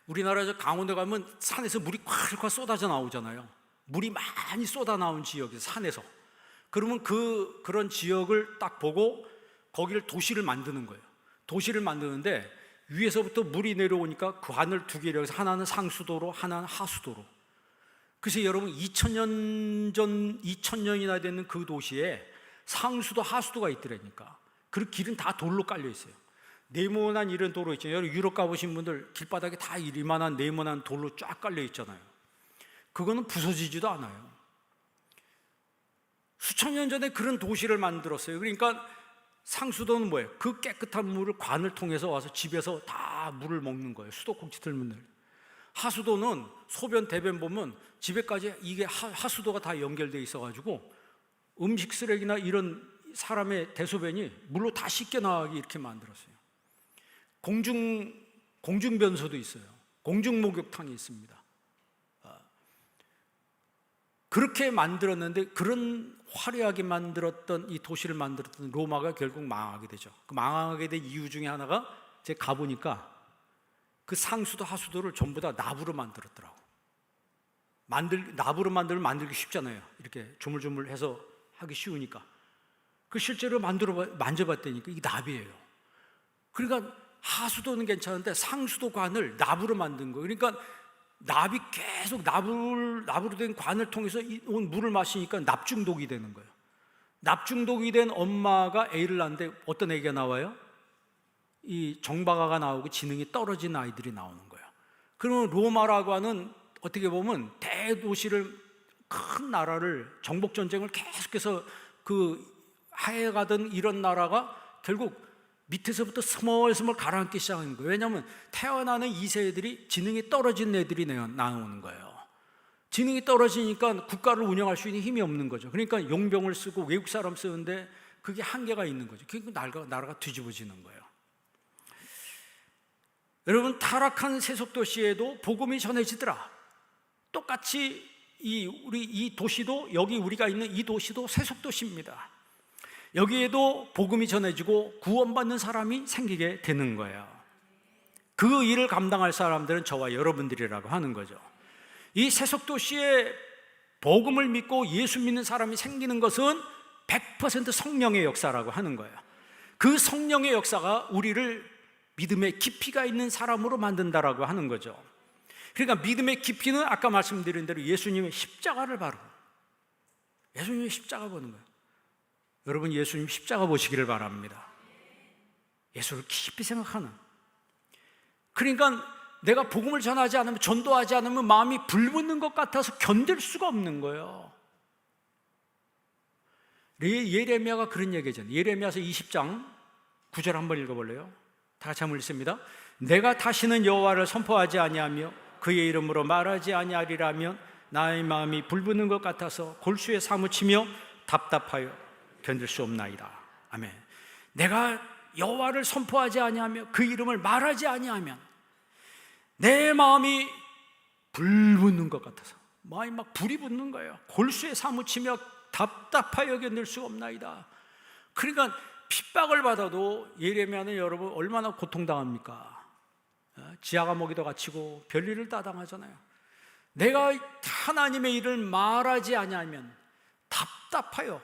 우리나라 강원도 가면 산에서 물이 콸콸 쏟아져 나오잖아요. 물이 많이 쏟아 나온 지역에서, 산에서. 그러면 그런 지역을 딱 보고 거기를 도시를 만드는 거예요. 도시를 만드는데 위에서부터 물이 내려오니까 관을 2개를 해서 하나는 상수도로, 하나는 하수도로. 그래서 여러분 2000년이나 되는 그 도시에 상수도, 하수도가 있더라니까. 그 길은 다 돌로 깔려 있어요. 네모난 이런 도로 있잖아요. 여러분 유럽 가보신 분들 길바닥에 다 이만한 네모난 돌로 쫙 깔려 있잖아요. 그거는 부서지지도 않아요. 수천 년 전에 그런 도시를 만들었어요. 그러니까 상수도는 뭐예요? 그 깨끗한 물을 관을 통해서 와서 집에서 다 물을 먹는 거예요. 수도꼭지 들면. 하수도는 소변, 대변 보면 집에까지 이게 하수도가 다 연결되어 있어가지고 음식 쓰레기나 이런 사람의 대소변이 물로 다 씻겨 나가게 이렇게 만들었어요. 공중변소도 있어요. 공중목욕탕이 있습니다. 그렇게 만들었는데, 그런 화려하게 만들었던 이 도시를 만들었던 로마가 결국 망하게 되죠. 그 망하게 된 이유 중에 하나가 제가 가보니까 그 상수도 하수도를 전부 다 나무로 만들었더라고. 나무로 만들면 만들기 쉽잖아요. 이렇게 조물조물해서 하기 쉬우니까. 그 실제로 만져봤다니까 이게 나비예요. 그러니까 하수도는 괜찮은데 상수도 관을 나무로 만든 거예요. 그러니까 납이 계속 나무로 된 관을 통해서 온 물을 마시니까 납중독이 되는 거예요. 납중독이 된 엄마가 애를 낳는데 어떤 애가 나와요? 이 정박아가 나오고 지능이 떨어진 아이들이 나오는 거예요. 그러면 로마라고 하는 어떻게 보면 대도시를, 큰 나라를, 정복전쟁을 계속해서 해가던 이런 나라가 결국 밑에서부터 스멀스멀 가라앉기 시작하는 거예요. 왜냐하면 태어나는 2세들이 지능이 떨어진 애들이 나오는 거예요. 지능이 떨어지니까 국가를 운영할 수 있는 힘이 없는 거죠. 그러니까 용병을 쓰고 외국 사람 쓰는데 그게 한계가 있는 거죠. 그러니까 나라가 뒤집어지는 거예요. 여러분, 타락한 세속도시에도 복음이 전해지더라. 똑같이 우리 이 도시도, 여기 우리가 있는 이 도시도 세속도시입니다. 여기에도 복음이 전해지고 구원받는 사람이 생기게 되는 거예요. 그 일을 감당할 사람들은 저와 여러분들이라고 하는 거죠. 이 세속도시에 복음을 믿고 예수 믿는 사람이 생기는 것은 100% 성령의 역사라고 하는 거예요. 그 성령의 역사가 우리를 믿음의 깊이가 있는 사람으로 만든다라고 하는 거죠. 그러니까 믿음의 깊이는 아까 말씀드린 대로 예수님의 십자가를 바로, 예수님의 십자가 보는 거예요. 여러분, 예수님 십자가 보시기를 바랍니다. 예수를 깊이 생각하는. 그러니까 내가 복음을 전하지 않으면, 전도하지 않으면 마음이 불붙는 것 같아서 견딜 수가 없는 거예요. 예레미야가 그런 얘기잖아요. 예레미야서 20장 9절 한번 읽어볼래요? 다 같이 한번 읽습니다. 내가 다시는 여호와를 선포하지 아니하며 그의 이름으로 말하지 아니하리라면 나의 마음이 불붙는 것 같아서 골수에 사무치며 답답하여 견딜 수 없나이다. 아멘. 내가 여호와를 선포하지 아니하며 그 이름을 말하지 아니하면 내 마음이 불붙는 것 같아서, 마음이 막 불이 붙는 거예요. 골수에 사무치며 답답하여 견딜 수 없나이다. 그러니까 핍박을 받아도 예레미야는 여러분 얼마나 고통당합니까? 지하 감옥에도 갇히고 별일을 따당하잖아요. 내가 하나님의 일을 말하지 아니하면 답답하여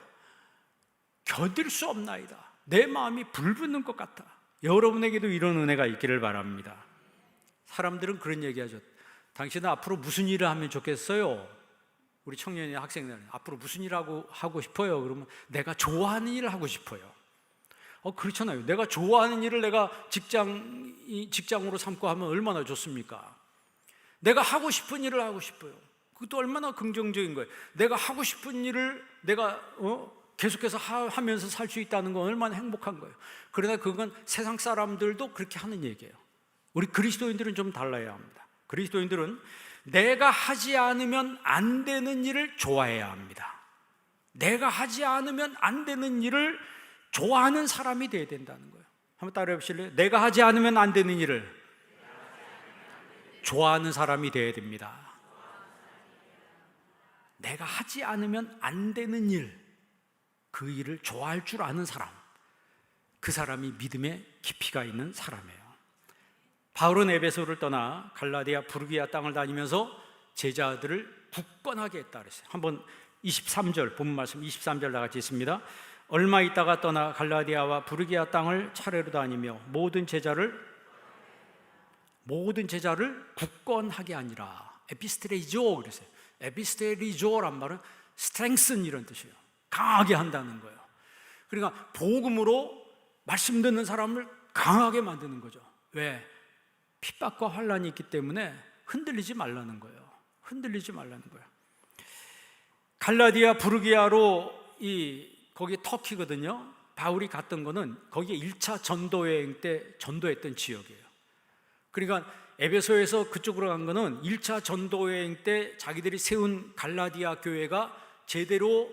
견딜 수 없나이다. 내 마음이 불붙는 것 같다. 여러분에게도 이런 은혜가 있기를 바랍니다. 사람들은 그런 얘기하죠. 당신은 앞으로 무슨 일을 하면 좋겠어요? 우리 청년이나 학생들은 앞으로 무슨 일을 하고 싶어요? 그러면 내가 좋아하는 일을 하고 싶어요. 그렇잖아요. 내가 좋아하는 일을 내가 직장으로 삼고 하면 얼마나 좋습니까? 내가 하고 싶은 일을 하고 싶어요. 그것도 얼마나 긍정적인 거예요. 내가 하고 싶은 일을 내가 계속해서 하면서 살 수 있다는 건 얼마나 행복한 거예요. 그러나 그건 세상 사람들도 그렇게 하는 얘기예요. 우리 그리스도인들은 좀 달라야 합니다. 그리스도인들은 내가 하지 않으면 안 되는 일을 좋아해야 합니다. 내가 하지 않으면 안 되는 일을 좋아하는 사람이 되어야 된다는 거예요. 한번 따라해 보실래요? 내가 하지 않으면 안 되는 일을 좋아하는 사람이 되어야 됩니다. 내가 하지 않으면 안 되는 일, 그 일을 좋아할 줄 아는 사람, 그 사람이 믿음의 깊이가 있는 사람이에요. 바울은 에베소를 떠나 갈라디아 부르기아 땅을 다니면서 제자들을 굳건하게 했다 그랬어요. 한번 23절 본문 말씀 23절 다 같이 있습니다. 얼마 있다가 떠나 갈라디아와 부르기아 땅을 차례로 다니며 모든 제자를 굳건하게 하니라. 에피스테리조 그랬어요. 에피스테리조란 말은 strengthen 이런 뜻이에요. 강하게 한다는 거예요. 그러니까 복음으로 말씀 듣는 사람을 강하게 만드는 거죠. 왜? 핍박과 환난이 있기 때문에 흔들리지 말라는 거예요. 흔들리지 말라는 거예요. 갈라디아 부르기아로 거기 터키거든요. 바울이 갔던 거는 거기에 1차 전도 여행 때 전도했던 지역이에요. 그러니까 에베소에서 그쪽으로 간 거는 1차 전도 여행 때 자기들이 세운 갈라디아 교회가 제대로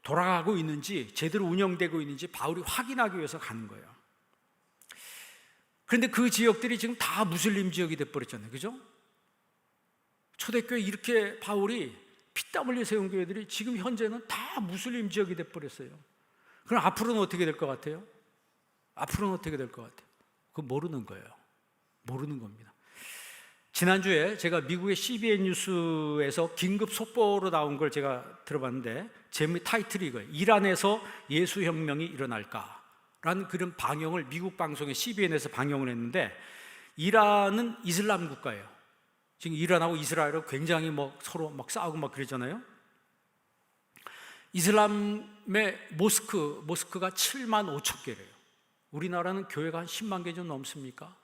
돌아가고 있는지, 제대로 운영되고 있는지 바울이 확인하기 위해서 가는 거예요. 그런데 그 지역들이 지금 다 무슬림 지역이 돼버렸잖아요. 그죠? 초대교회 이렇게 바울이 피땀 흘려 세운 교회들이 지금 현재는 다 무슬림 지역이 돼버렸어요. 그럼 앞으로는 어떻게 될 것 같아요? 앞으로는 어떻게 될 것 같아요? 그거 모르는 거예요. 모르는 겁니다. 지난주에 제가 미국의 CBN 뉴스에서 긴급 속보로 나온 걸 제가 들어봤는데 제목 타이틀이 이거예요. 이란에서 예수혁명이 일어날까? 라는 그런 방영을 미국 방송의 CBN에서 방영을 했는데, 이란은 이슬람 국가예요. 지금 이란하고 이스라엘은 굉장히 서로 싸우고 그러잖아요. 이슬람의 모스크가 7만 5천 개래요. 우리나라는 교회가 한 10만 개 좀 넘습니까?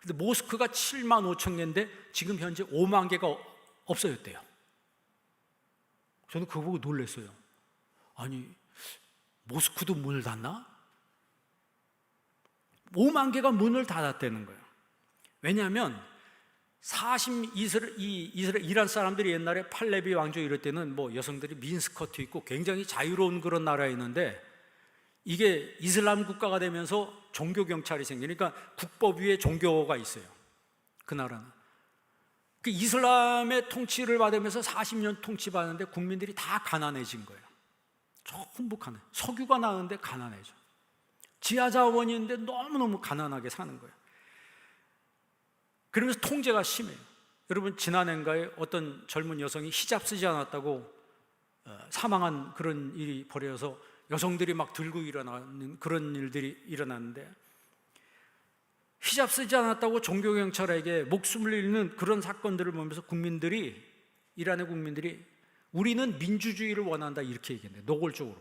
근데 모스크가 7만 5천 개인데 지금 현재 5만 개가 없어졌대요. 저는 그거 보고 놀랐어요. 아니, 모스크도 문을 닫나? 5만 개가 문을 닫았다는 거예요. 왜냐하면 이란 사람들이 옛날에 팔레비 왕조 이럴 때는 여성들이 민스커트 입고 굉장히 자유로운 그런 나라였는데, 이게 이슬람 국가가 되면서 종교 경찰이 생기니까 국법 위에 종교가 있어요. 그 나라는 그 이슬람의 통치를 받으면서 40년 통치받는데 국민들이 다 가난해진 거예요. 전부 가난해. 석유가 나오는데 가난해져. 지하자원이 있는데 너무너무 가난하게 사는 거예요. 그러면서 통제가 심해요. 여러분, 지난해인가에 어떤 젊은 여성이 히잡 쓰지 않았다고 사망한 그런 일이 벌어져서 여성들이 들고 일어나는 그런 일들이 일어났는데, 히잡 쓰지 않았다고 종교경찰에게 목숨을 잃는 그런 사건들을 보면서 이란의 국민들이 우리는 민주주의를 원한다 이렇게 얘기했는데, 노골적으로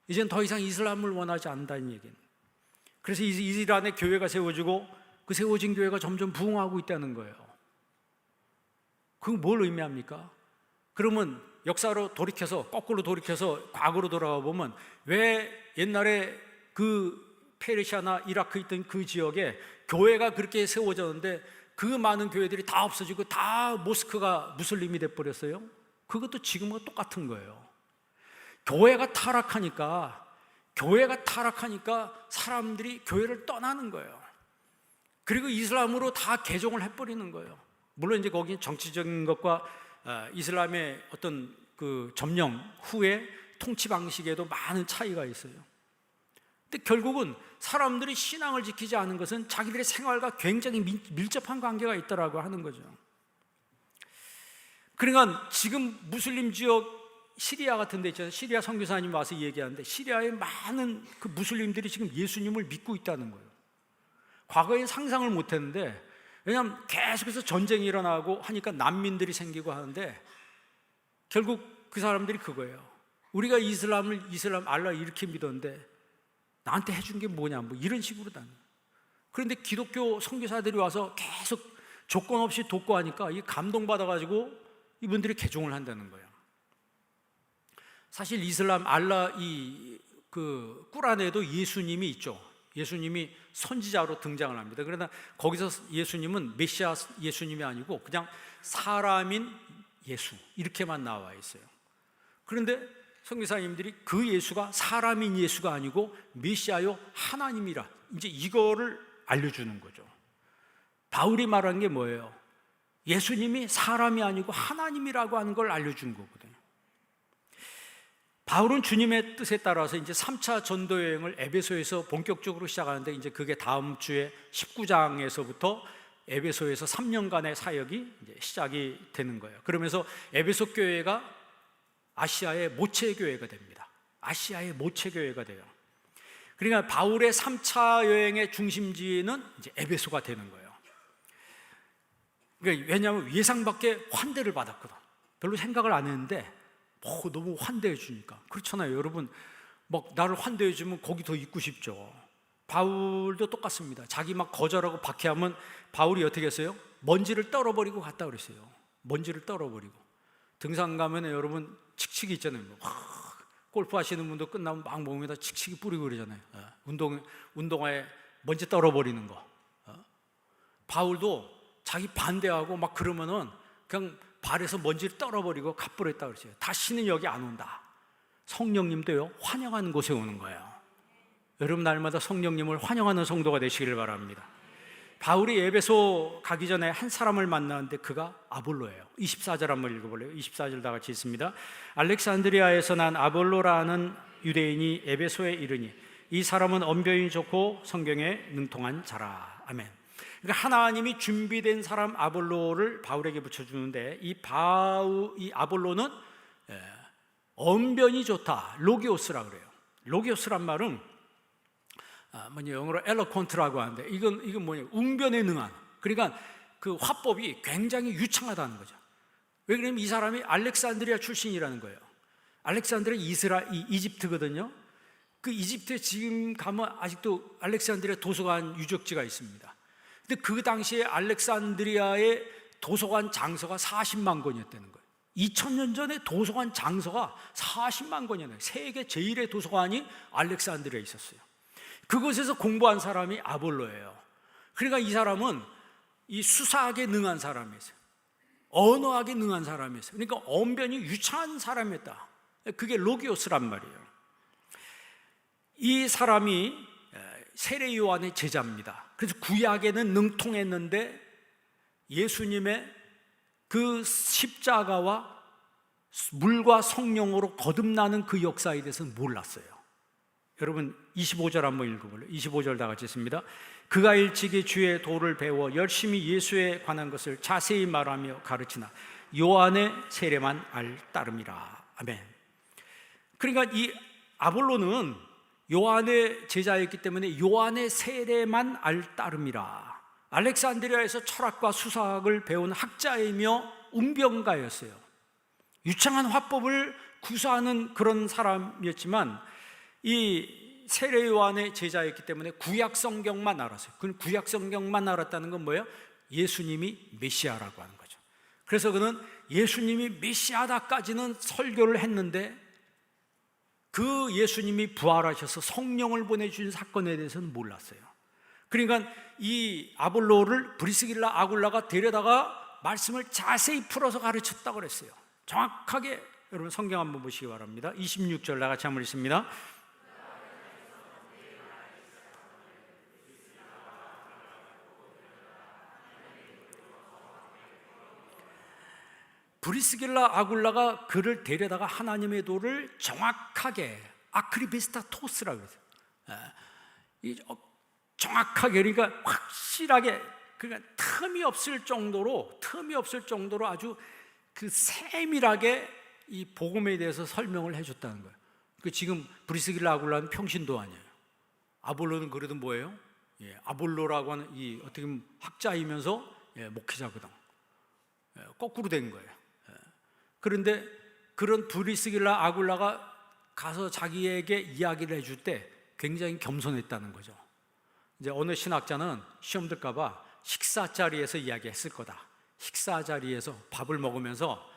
이젠 더 이상 이슬람을 원하지 않는다는 얘기는. 그래서 이란의 교회가 세워지고 그 세워진 교회가 점점 부흥하고 있다는 거예요. 그건 뭘 의미합니까? 그러면 역사로 거꾸로 돌이켜서 과거로 돌아가 보면 왜 옛날에 그 페르시아나 이라크 있던 그 지역에 교회가 그렇게 세워졌는데 그 많은 교회들이 다 없어지고 다 모스크가 무슬림이 돼버렸어요? 그것도 지금과 똑같은 거예요. 교회가 타락하니까 사람들이 교회를 떠나는 거예요. 그리고 이슬람으로 다 개종을 해버리는 거예요. 물론 이제 거기 정치적인 것과 이슬람의 어떤 그 점령 후에 통치 방식에도 많은 차이가 있어요. 근데 결국은 사람들이 신앙을 지키지 않은 것은 자기들의 생활과 굉장히 밀접한 관계가 있다라고 하는 거죠. 그러니까 지금 무슬림 지역 시리아 같은 데 있잖아요. 시리아 선교사님 와서 얘기하는데 시리아의 많은 그 무슬림들이 지금 예수님을 믿고 있다는 거예요. 과거엔 상상을 못했는데, 왜냐하면 계속해서 전쟁이 일어나고 하니까 난민들이 생기고 하는데, 결국 그 사람들이 그거예요. 우리가 이슬람 알라 이렇게 믿었는데 나한테 해준 게 뭐냐, 이런 식으로 다녀요. 그런데 기독교 선교사들이 와서 계속 조건 없이 돕고 하니까 이 감동받아가지고 이분들이 개종을 한다는 거예요. 사실 이슬람 알라 그 꾸란에도 예수님이 있죠. 예수님이 선지자로 등장을 합니다. 그러나 거기서 예수님은 메시아 예수님이 아니고 그냥 사람인 예수 이렇게만 나와 있어요. 그런데 선교사님들이 그 예수가 사람인 예수가 아니고 메시아요 하나님이라, 이제 이거를 알려주는 거죠. 바울이 말한 게 뭐예요? 예수님이 사람이 아니고 하나님이라고 하는 걸 알려준 거거든요. 바울은 주님의 뜻에 따라서 이제 3차 전도 여행을 에베소에서 본격적으로 시작하는데, 이제 그게 다음 주에 19장에서부터 에베소에서 3년간의 사역이 이제 시작이 되는 거예요. 그러면서 에베소 교회가 아시아의 모체 교회가 됩니다. 아시아의 모체 교회가 돼요. 그러니까 바울의 3차 여행의 중심지는 이제 에베소가 되는 거예요. 그러니까 왜냐하면 예상 밖의 환대를 받았거든. 별로 생각을 안 했는데 너무 환대해 주니까. 그렇잖아요, 여러분. 나를 환대해 주면 거기 더 있고 싶죠. 바울도 똑같습니다. 자기 거절하고 박해하면 바울이 어떻게 했어요? 먼지를 떨어버리고 갔다 그랬어요. 먼지를 떨어버리고. 등산 가면 여러분 칙칙이 있잖아요. 골프 하시는 분도 끝나면 몸에다 칙칙이 뿌리고 그러잖아요. 운동화에 먼지 떨어버리는 거. 바울도 자기 반대하고 그러면은 그냥 발에서 먼지를 떨어버리고 갚버렸다 그랬어요. 다시는 여기 안 온다. 성령님도요, 환영하는 곳에 오는 거예요. 여러분, 날마다 성령님을 환영하는 성도가 되시기를 바랍니다. 바울이 에베소 가기 전에 한 사람을 만나는데 그가 아볼로예요. 24절 한번 읽어볼래요? 24절 다 같이 있습니다. 알렉산드리아에서 난 아볼로라는 유대인이 에베소에 이르니 이 사람은 언변이 좋고 성경에 능통한 자라. 아멘. 그러니까 하나님이 준비된 사람 아볼로를 바울에게 붙여주는데, 이 아볼로는 언변이 좋다, 로기오스라 그래요. 로기오스란 말은 영어로 엘로콘트라고 하는데, 이건 뭐냐, 웅변에 능한. 그러니까 그 화법이 굉장히 유창하다는 거죠. 왜 그러냐면 이 사람이 알렉산드리아 출신이라는 거예요. 알렉산드리아 이집트거든요. 그 이집트에 지금 가면 아직도 알렉산드리아 도서관 유적지가 있습니다. 근데 그 당시에 알렉산드리아의 도서관 장서가 40만 권이었다는 거예요. 2000년 전에 도서관 장서가 40만 권이었어요. 세계 제1의 도서관이 알렉산드리아에 있었어요. 그곳에서 공부한 사람이 아볼로예요. 그러니까 이 사람은 이 수사학에 능한 사람이었어요. 언어학에 능한 사람이었어요. 그러니까 언변이 유창한 사람이었다. 그게 로기오스란 말이에요. 이 사람이 세례 요한의 제자입니다. 그래서 구약에는 능통했는데 예수님의 그 십자가와 물과 성령으로 거듭나는 그 역사에 대해서는 몰랐어요. 여러분 25절 한번 읽어볼래요? 25절 다 같이 읽습니다. 그가 일찍이 주의 도를 배워 열심히 예수에 관한 것을 자세히 말하며 가르치나 요한의 세례만 알 따름이라. 아멘. 그러니까 이 아볼로는 요한의 제자였기 때문에 요한의 세례만 알 따름이라. 알렉산드리아에서 철학과 수사학을 배운 학자이며 웅변가였어요. 유창한 화법을 구사하는 그런 사람이었지만 이 세례 요한의 제자였기 때문에 구약 성경만 알았어요. 그 구약 성경만 알았다는 건 뭐예요? 예수님이 메시아라고 하는 거죠. 그래서 그는 예수님이 메시아다까지는 설교를 했는데 그 예수님이 부활하셔서 성령을 보내주신 사건에 대해서는 몰랐어요. 그러니까 이 아볼로를 브리스길라 아굴라가 데려다가 말씀을 자세히 풀어서 가르쳤다고 그랬어요. 정확하게. 여러분 성경 한번 보시기 바랍니다. 26절 다 같이 한번 읽습니다. 브리스길라 아굴라가 그를 데려다가 하나님의 도를 정확하게, 아크리비스타 토스라고 해서 정확하게, 그러니까 확실하게, 그러니까 틈이 없을 정도로 아주 그 세밀하게 이 복음에 대해서 설명을 해줬다는 거예요. 그 지금 브리스길라 아굴라는 평신도 아니에요. 아볼로는 그래도 뭐예요? 아볼로라고 하는 이 어떻게 보면 학자이면서 목회자거든. 거꾸로 된 거예요. 그런데 그런 브리스길라 아굴라가 가서 자기에게 이야기를 해줄 때 굉장히 겸손했다는 거죠. 이제 어느 신학자는 시험 들까봐 식사 자리에서 이야기했을 거다. 식사 자리에서 밥을 먹으면서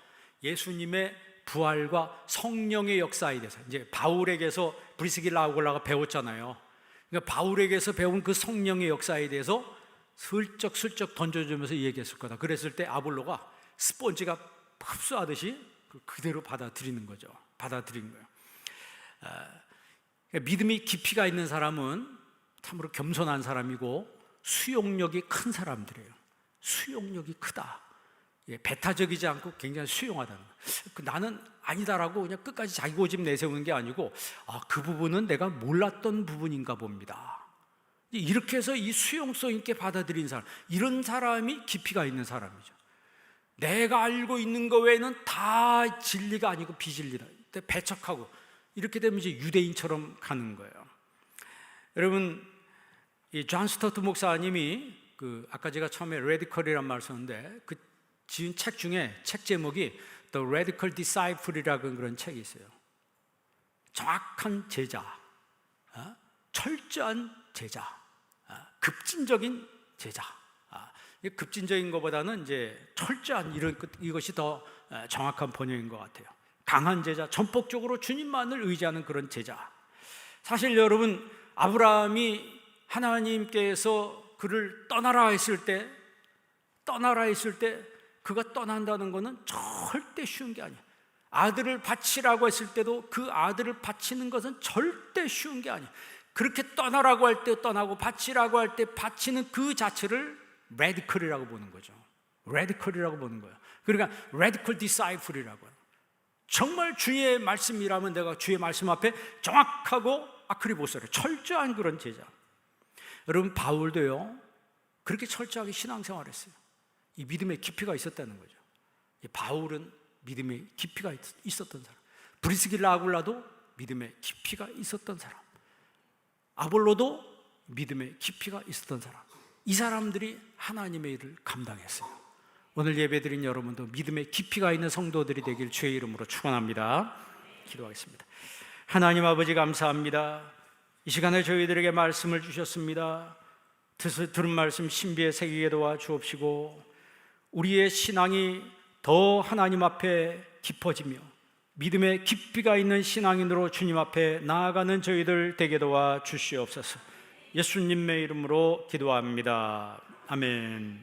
예수님의 부활과 성령의 역사에 대해서, 이제 바울에게서 브리스길라 아굴라가 배웠잖아요. 그러니까 바울에게서 배운 그 성령의 역사에 대해서 슬쩍슬쩍 던져주면서 얘기했을 거다. 그랬을 때 아볼로가 스폰지가 흡수하듯이 그대로 받아들이는 거죠. 받아들인 거예요. 믿음이 깊이가 있는 사람은 참으로 겸손한 사람이고 수용력이 큰 사람들이에요. 수용력이 크다. 배타적이지 않고 굉장히 수용하다는 거예요. 나는 아니다라고 그냥 끝까지 자기 고집 내세우는 게 아니고, 그 부분은 내가 몰랐던 부분인가 봅니다. 이렇게 해서 이 수용성 있게 받아들인 사람, 이런 사람이 깊이가 있는 사람이죠. 내가 알고 있는 것 외에는 다 진리가 아니고 비진리다. 배척하고 이렇게 되면 이제 유대인처럼 가는 거예요. 여러분, 이 존 스토트 목사님이 아까 제가 처음에 레디컬이란 말을 썼는데 그 지은 책 중에 책 제목이 The Radical Disciple이라는 그런 책이 있어요. 정확한 제자, 철저한 제자, 급진적인 제자. 급진적인 것보다는 이제 철저한 이것이 더 정확한 번역인 것 같아요. 강한 제자, 전폭적으로 주님만을 의지하는 그런 제자. 사실 여러분, 아브라함이 하나님께서 그를 떠나라 했을 때 그가 떠난다는 것은 절대 쉬운 게 아니에요. 아들을 바치라고 했을 때도 그 아들을 바치는 것은 절대 쉬운 게 아니에요. 그렇게 떠나라고 할 때 떠나고 바치라고 할 때 바치는 그 자체를 레디컬이라고 보는 거죠. 레디컬이라고 보는 거예요. 그러니까 레디컬 디사이플이라고 해요. 정말 주의 말씀이라면 내가 주의 말씀 앞에 정확하고 아크리보스를 철저한 그런 제자. 여러분, 바울도요, 그렇게 철저하게 신앙생활했어요. 이 믿음의 깊이가 있었다는 거죠. 이 바울은 믿음의 깊이가 있었던 사람, 브리스길라 아굴라도 믿음의 깊이가 있었던 사람, 아볼로도 믿음의 깊이가 있었던 사람, 이 사람들이 하나님의 일을 감당했어요. 오늘 예배드린 여러분도 믿음의 깊이가 있는 성도들이 되길 주의 이름으로 축원합니다. 기도하겠습니다. 하나님 아버지, 감사합니다. 이 시간에 저희들에게 말씀을 주셨습니다. 들은 말씀 신비에 새기게 도와 주옵시고, 우리의 신앙이 더 하나님 앞에 깊어지며 믿음의 깊이가 있는 신앙인으로 주님 앞에 나아가는 저희들 되게 도와 주시옵소서. 예수님의 이름으로 기도합니다. 아멘.